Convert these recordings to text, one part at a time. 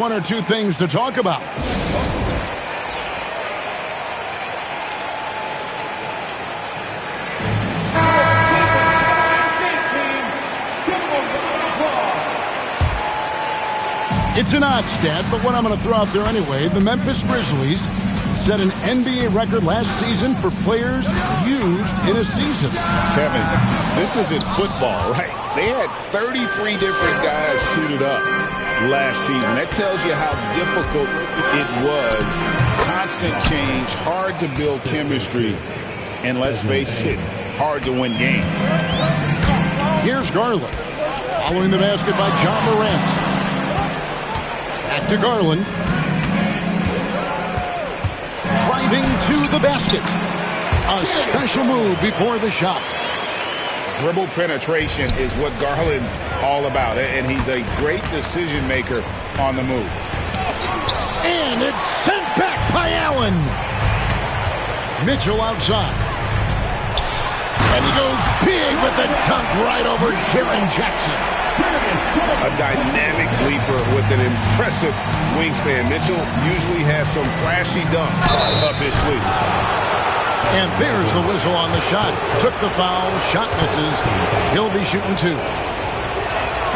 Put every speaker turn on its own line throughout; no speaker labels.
One or two things to talk about. It's an odd stat, but what I'm going to throw out there anyway, the Memphis Grizzlies set an NBA record last season for players used in a season.
Kevin, this isn't football, right? They had 33 different guys suited up last season. That tells you how difficult it was. Constant change, hard to build chemistry, and let's face it, hard to win games.
Here's Garland, following the basket by John Morant. Back to Garland. Driving to the basket. A special move before the shot.
Dribble penetration is what Garland's all about, and he's a great decision maker on the move.
And it's sent back by Allen. Mitchell outside. And he goes big with the dunk right over Jaren Jackson.
A dynamic leaper with an impressive wingspan. Mitchell usually has some flashy dunks up his sleeve.
And there's the whistle on the shot. Took the foul, shot misses. He'll be shooting two.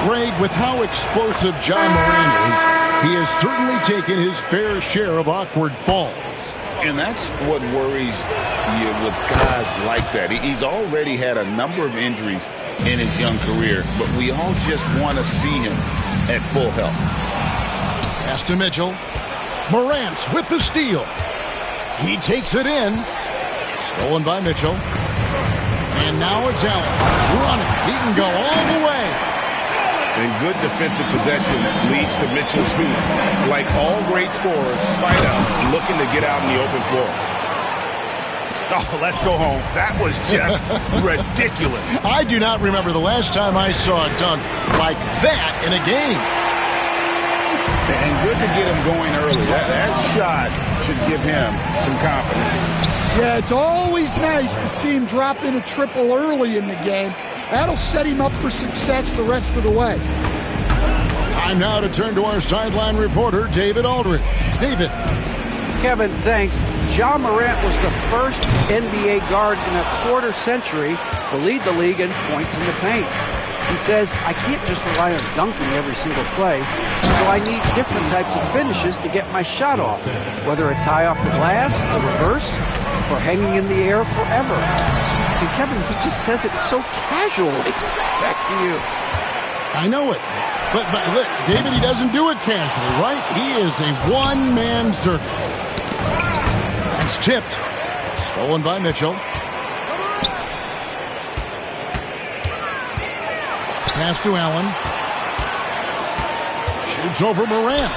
Greg, with how explosive John Morant is, he has certainly taken his fair share of awkward falls.
And that's what worries you with guys like that. He's already had a number of injuries in his young career, but we all just want to see him at full health.
Pass to Mitchell. Morant with the steal. He takes it in. Stolen by Mitchell. And now it's Allen running. He can go all the way.
And good defensive possession leads to Mitchell's shooting. Like all great scorers, Spider looking to get out in the open floor. Oh, let's go home. That was just ridiculous.
I do not remember the last time I saw a dunk like that in a game.
And good to get him going early. That shot should give him some confidence.
Yeah, it's always nice to see him drop in a triple early in the game. That'll set him up for success the rest of the way.
Time now to turn to our sideline reporter, David Aldridge. David.
Kevin, thanks. John Morant was the first NBA guard in a quarter century to lead the league in points in the paint. He says, I can't just rely on dunking every single play, so I need different types of finishes to get my shot off, whether it's high off the glass, the reverse, or hanging in the air forever. And Kevin, he just says it so casually. Back to you.
I know it. But look, David, he doesn't do it casually, right? He is a one-man circus. It's tipped. Stolen by Mitchell. Pass to Allen. Shoots over Morant.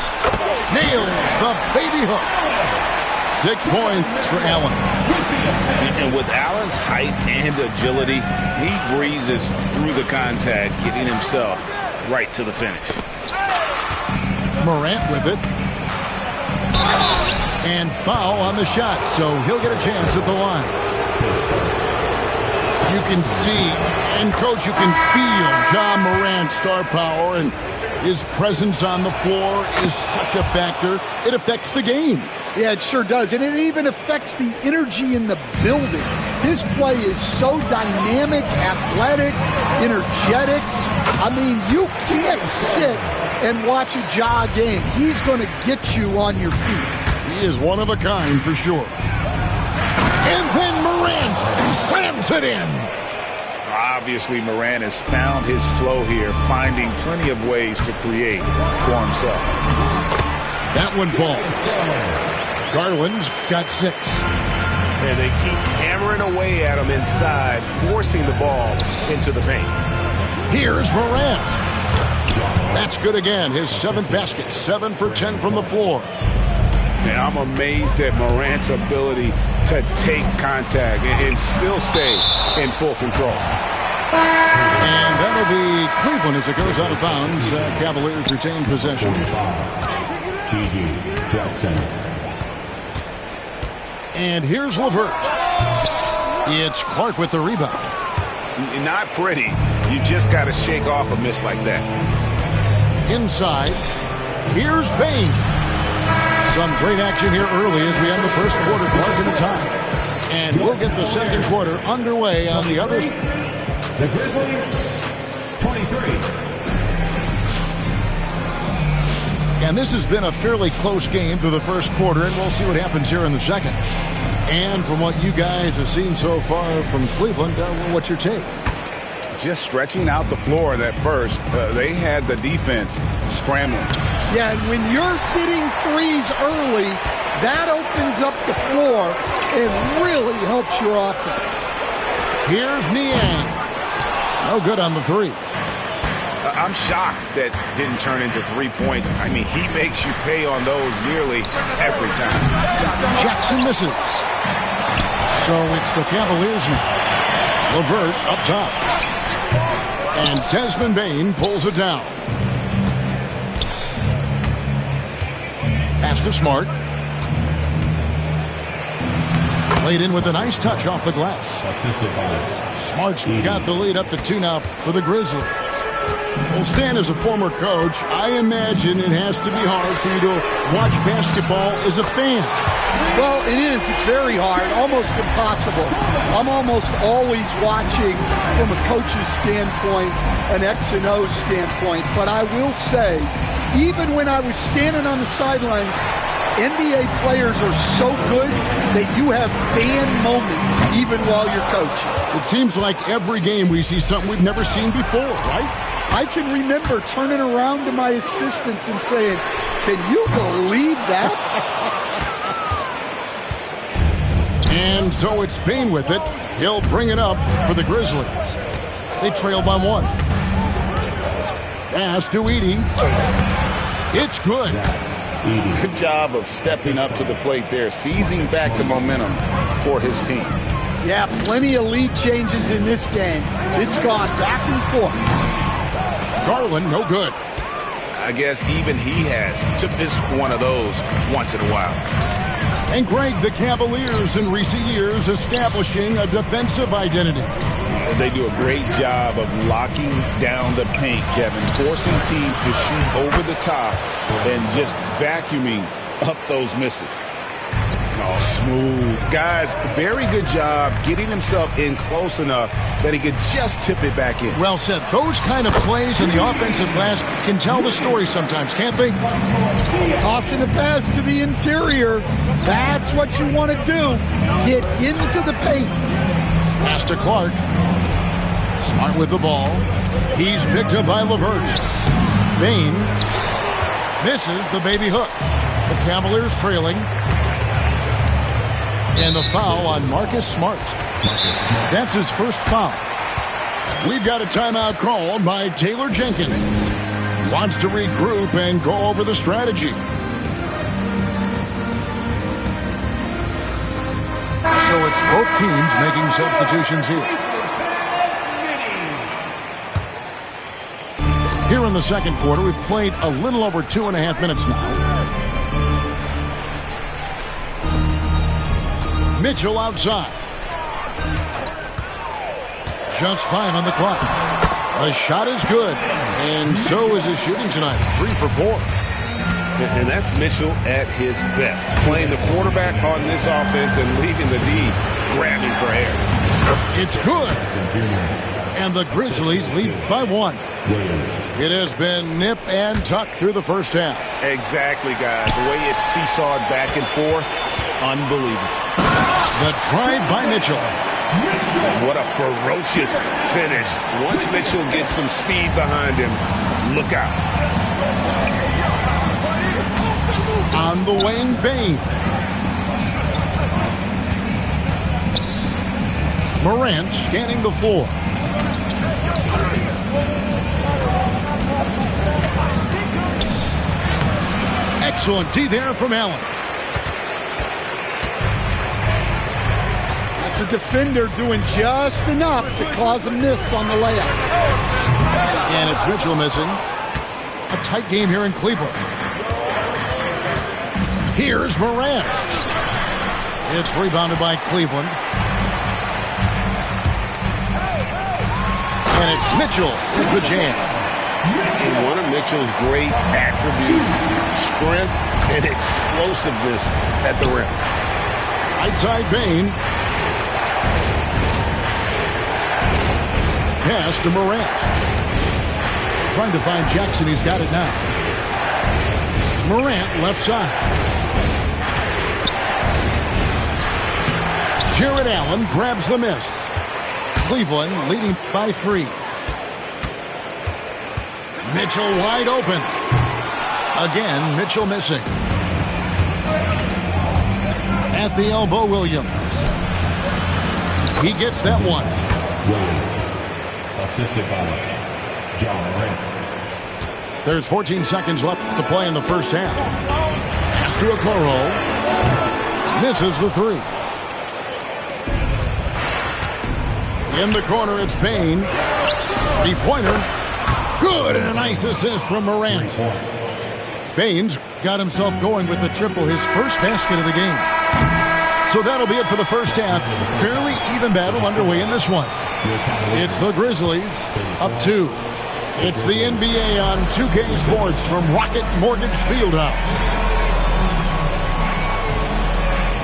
Nails the baby hook. 6 points for Allen.
And with Allen's height and agility, he breezes through the contact, getting himself right to the finish.
Morant with it. And foul on the shot, so he'll get a chance at the line. You can see, and Coach, you can feel John Morant's star power, and his presence on the floor is such a factor. It affects the game.
Yeah, it sure does. And it even affects the energy in the building. His play is so dynamic, athletic, energetic. I mean, you can't sit and watch a Ja game. He's going to get you on your feet.
He is one of a kind for sure. And then Morant slams it in.
Obviously, Morant has found his flow here, finding plenty of ways to create for himself.
That one falls. Garland's got 6.
And they keep hammering away at him inside, forcing the ball into the paint.
Here's Morant. That's good again. His 7th basket. 7 for 10 from the floor.
And I'm amazed at Morant's ability to take contact and still stay in full control.
And that'll be Cleveland as it goes out of bounds. Cavaliers retain possession. And here's LeVert. It's Clark with the rebound.
Not pretty. You just got to shake off a miss like that.
Inside. Here's Bain. Some great action here early as we end the first quarter, marking the time. And we'll get the second quarter underway on the other.
The Grizzlies, 23.
And this has been a fairly close game through the first quarter, and we'll see what happens here in the second. And from what you guys have seen so far from Cleveland, what's your take?
Just stretching out the floor in that first. They had the defense scrambling.
Yeah, and when you're hitting threes early, that opens up the floor and really helps your offense.
Here's Niang. No good on the three.
I'm shocked that didn't turn into 3 points. I mean, he makes you pay on those nearly every time.
Jackson misses. So it's the Cavaliers now. LeVert up top. And Desmond Bain pulls it down. Pass to Smart. Played in with a nice touch off the glass. Smart's got the lead up to 2 now for the Grizzlies. Well, Stan, as a former coach, I imagine it has to be hard for you to watch basketball as a fan.
Well, it is. It's very hard, almost impossible. I'm almost always watching from a coach's standpoint, an X and O standpoint. But I will say, even when I was standing on the sidelines, NBA players are so good that you have fan moments even while you're coaching.
It seems like every game we see something we've never seen before, right?
I can remember turning around to my assistants and saying, "Can you believe that?"
And so it's Bain with it. He'll bring it up for the Grizzlies. They trail by 1. Pass to Edey. It's good.
Good job of stepping up to the plate there, seizing back the momentum for his team.
Yeah, plenty of lead changes in this game. It's gone back and forth.
Garland, no good.
I guess even he has to miss one of those once in a while.
And Greg, the Cavaliers in recent years establishing a defensive identity.
They do a great job of locking down the paint, Kevin, forcing teams to shoot over the top and just vacuuming up those misses. Oh, smooth. Guys, very good job getting himself in close enough that he could just tip it back in.
Well said. Those kind of plays in the offensive glass can tell the story sometimes, can't they?
Tossing a pass to the interior. That's what you want to do. Get into the paint.
Pass to Clark. Smart with the ball. He's picked up by LeVert. Bain misses the baby hook. The Cavaliers trailing. And the foul on Marcus Smart. That's his first foul. We've got a timeout called by Taylor Jenkins. Wants to regroup and go over the strategy. So it's both teams making substitutions here. Here in the second quarter, we've played a little over 2.5 minutes now. Mitchell outside. Just 5 on the clock. The shot is good, and so is his shooting tonight. 3 for 4.
And that's Mitchell at his best, playing the quarterback on this offense and leaving the D grabbing for air.
It's good. And the Grizzlies lead by 1. It has been nip and tuck through the first half.
Exactly, guys. The way it's seesawed back and forth, unbelievable.
The drive by Mitchell.
What a ferocious finish. Once Mitchell gets some speed behind him, look out.
On the wing, Bain. Morant scanning the floor. Excellent D there from Allen.
That's a defender doing just enough to cause a miss on the layup.
And it's Mitchell missing. A tight game here in Cleveland. Here's Morant. It's rebounded by Cleveland. And it's Mitchell with the jam.
And one of Mitchell's great attributes, strength and explosiveness at the rim.
Right side Bain. Pass to Morant. Trying to find Jackson. He's got it now. Morant left side. Jared Allen grabs the miss. Cleveland leading by 3. Mitchell wide open. Again, Mitchell missing. At the elbow, Williams. He gets that one.
Williams, assisted by John Morant.
There's 14 seconds left to play in the first half. Pass to Okoro. Misses the 3. In the corner, it's Bain. Three-pointer. Good, and a nice assist from Morant. Bain's got himself going with the triple, his first basket of the game. So that'll be it for the first half. Fairly even battle underway in this one. It's the Grizzlies up 2. It's the NBA on 2K Sports from Rocket Mortgage Fieldhouse.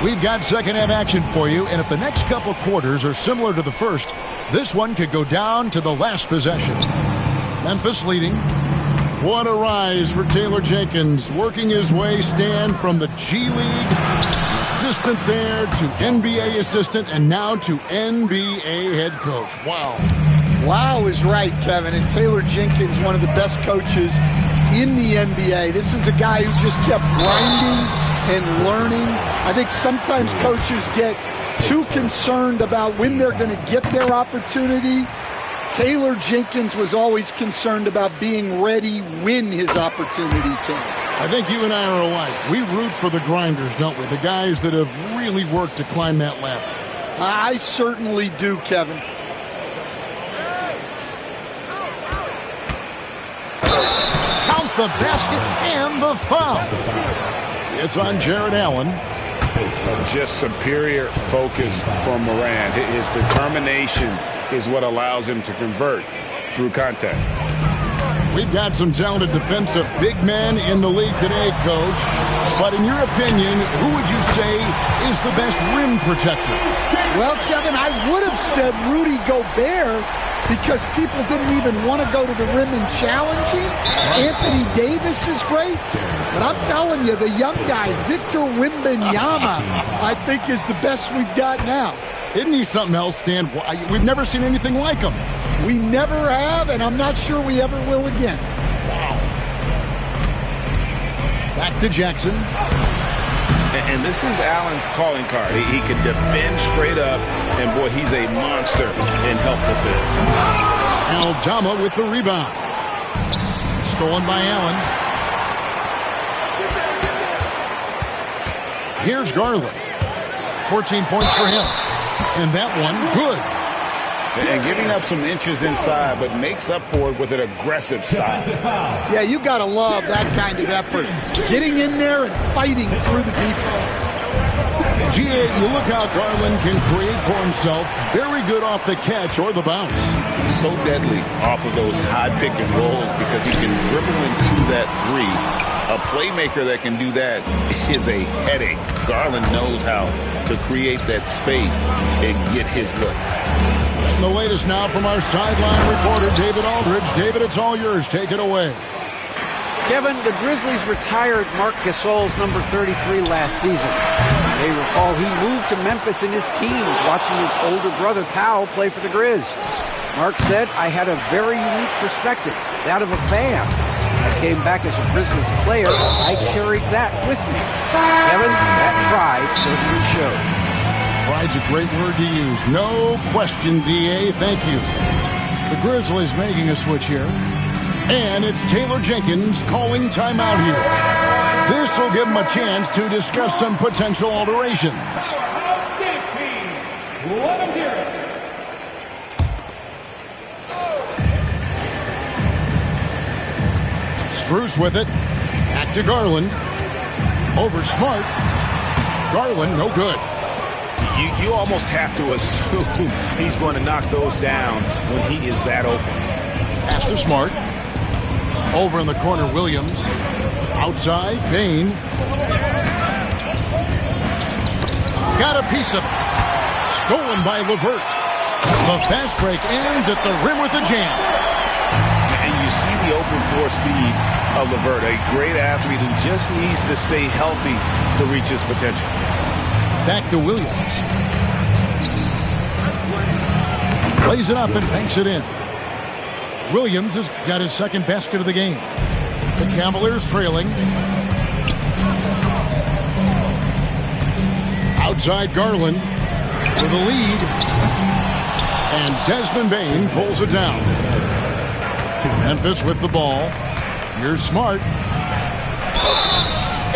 We've got second half action for you, and if the next couple quarters are similar to the first, this one could go down to the last possession. Memphis leading. What a rise for Taylor Jenkins, working his way, Stan, from the G League assistant there to NBA assistant and now to NBA head coach. Wow.
Wow is right, Kevin. And Taylor Jenkins, one of the best coaches in the NBA. This is a guy who just kept grinding and learning. I think sometimes coaches get too concerned about when they're going to get their opportunity. Taylor Jenkins was always concerned about being ready when his opportunity came.
I think you and I are alike. We root for the grinders, don't we? The guys that have really worked to climb that ladder.
I certainly do, Kevin.
Count the basket and the foul. It's on Jared Allen.
Just superior focus from Morant. His determination is what allows him to convert through contact.
We've got some talented defensive big men in the league today, Coach. But in your opinion, who would you say is the best rim protector?
Well, Kevin, I would have said Rudy Gobert because people didn't even want to go to the rim and challenge him. Anthony Davis is great. But I'm telling you, the young guy, Victor Wembanyama, I think is the best we've got now.
Isn't he something else, Stan? We've never seen anything like him.
We never have, and I'm not sure we ever will again.
Wow. Back to Jackson.
And this is Allen's calling card. He can defend straight up, and boy, he's a monster in help defense.
Aldama with the rebound. Stolen by Allen. Here's Garland. 14 points for him. And that one, good.
And giving up some inches inside, but makes up for it with an aggressive style.
Yeah, you got to love that kind of effort. Getting in there and fighting through the defense.
GA, you look how Garland can create for himself. Very good off the catch or the bounce.
He's so deadly off of those high pick and rolls because he can dribble into that three. A playmaker that can do that is a headache. Garland knows how to create that space and get his look.
And the latest now from our sideline reporter, David Aldridge. David, it's all yours. Take it away.
Kevin, the Grizzlies retired Marc Gasol's number 33 last season. They recall he moved to Memphis in his teens, watching his older brother Powell play for the Grizz. Marc said, "I had a very unique perspective, that of a fan. I came back as a Grizzlies player. I carried that with me." Kevin, that pride certainly showed.
Pride's a great word to use. No question, DA. Thank you. The Grizzlies making a switch here. And it's Taylor Jenkins calling timeout here. This will give him a chance to discuss some potential alterations. Strus with it. Back to Garland. Over Smart. Garland, no good.
You almost have to assume he's going to knock those down when he is that open.
Pass to Smart. Over in the corner, Williams. Outside, Bain. Got a piece of it. Stolen by LeVert. The fast break ends at the rim with a jam.
And you see the open floor speed of LeVert, a great athlete who just needs to stay healthy to reach his potential.
Back to Williams. Plays it up and banks it in. Williams has got his second basket of the game. The Cavaliers trailing. Outside Garland for the lead. And Desmond Bain pulls it down. Memphis with the ball. Here's Smart.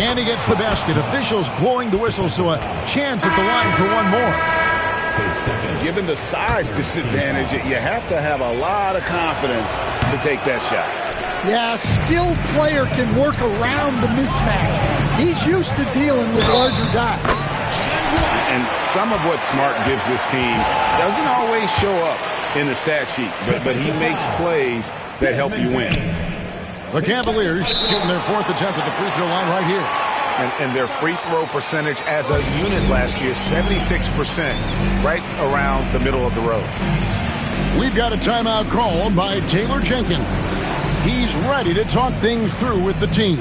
And he gets the basket. Officials blowing the whistle, so a chance at the line for one more.
Given the size disadvantage, you have to have a lot of confidence to take that shot.
Yeah, a skilled player can work around the mismatch. He's used to dealing with larger guys.
And some of what Smart gives this team doesn't always show up in the stat sheet, but he makes plays that help you win.
The Cavaliers shooting their fourth attempt at the free throw line right here.
And their free throw percentage as a unit last year, 76%, right around the middle of the road.
We've got a timeout called by Taylor Jenkins. He's ready to talk things through with the team.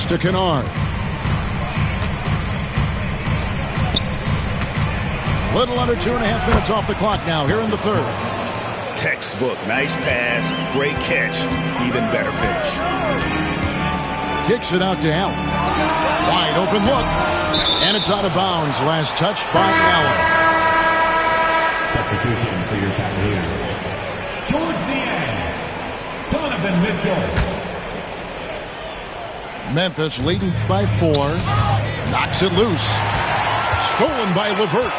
To Kennard. Little under 2.5 minutes off the clock now here in the third.
Textbook, nice pass, great catch, even better finish.
Kicks it out to Allen. Wide open look. And it's out of bounds. Last touch by Allen.
Substitution for your Cavaliers. Towards the end, Donovan Mitchell.
Memphis leading by 4. Knocks it loose. Stolen by LeVert.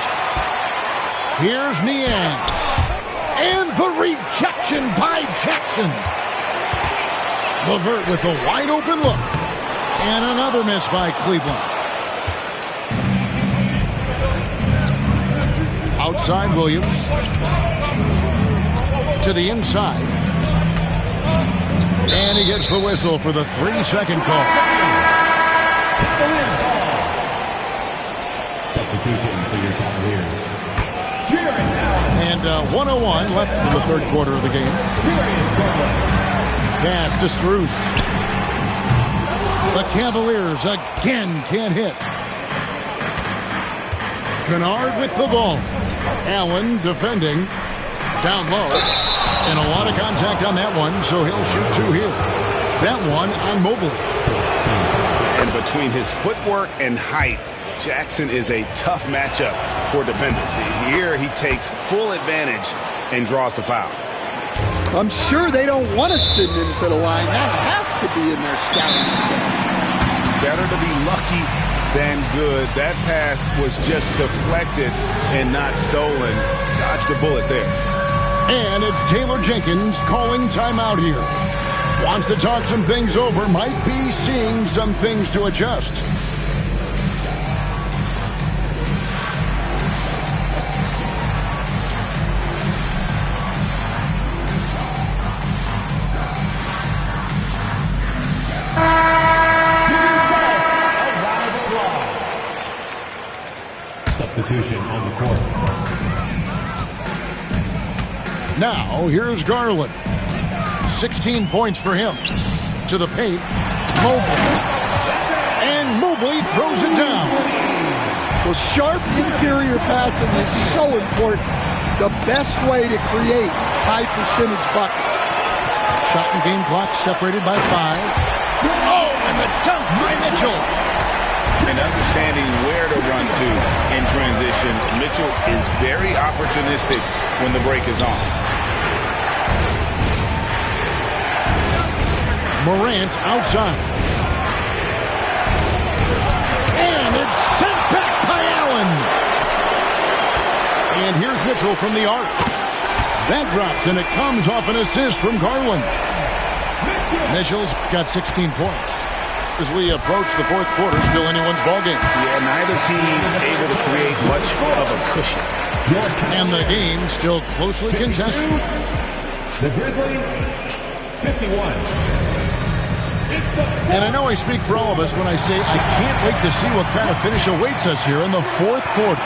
Here's Niang. And the rejection by Jackson. LeVert with a wide open look. And another miss by Cleveland. Outside Williams. To the inside. And he gets the whistle for the 3-second call.
Substitution for your Cavaliers.
And 1:01 left in the third quarter of the game. Pass to Strus. The Cavaliers again can't hit. Kennard with the ball. Allen defending. Down low. And a lot of contact on that one, so he'll shoot 2 here. That one on Mobley.
And between his footwork and height, Jackson is a tough matchup for defenders. Here he takes full advantage and draws the foul.
I'm sure they don't want to send him to the line. That has to be in their scouting.
Better to be lucky than good. That pass was just deflected and not stolen. Dodged the bullet there.
And it's Taylor Jenkins calling timeout here. Wants to talk some things over. Might be seeing some things to adjust.
Substitution on the court.
Now, here's Garland. 16 points for him. To the paint, Mobley. And Mobley throws it down.
Well, sharp interior passing is so important. The best way to create high-percentage buckets.
Shot and game clock separated by 5. Oh, and the dunk by Mitchell.
And understanding where to run to in transition, Mitchell is very opportunistic when the break is on.
Morant outside. And it's sent back by Allen. And here's Mitchell from the arc. That drops, and it comes off an assist from Garland. Mitchell's got 16 points. As we approach the fourth quarter, still anyone's ballgame.
Yeah, neither team able to create much of a cushion.
And the game still closely contested.
The Grizzlies, 51.
And I know I speak for all of us when I say I can't wait to see what kind of finish awaits us here in the fourth quarter.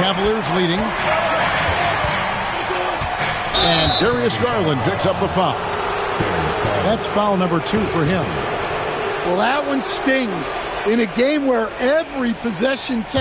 Cavaliers leading. And Darius Garland picks up the foul. That's foul number 2 for him.
Well, that one stings in a game where every possession counts.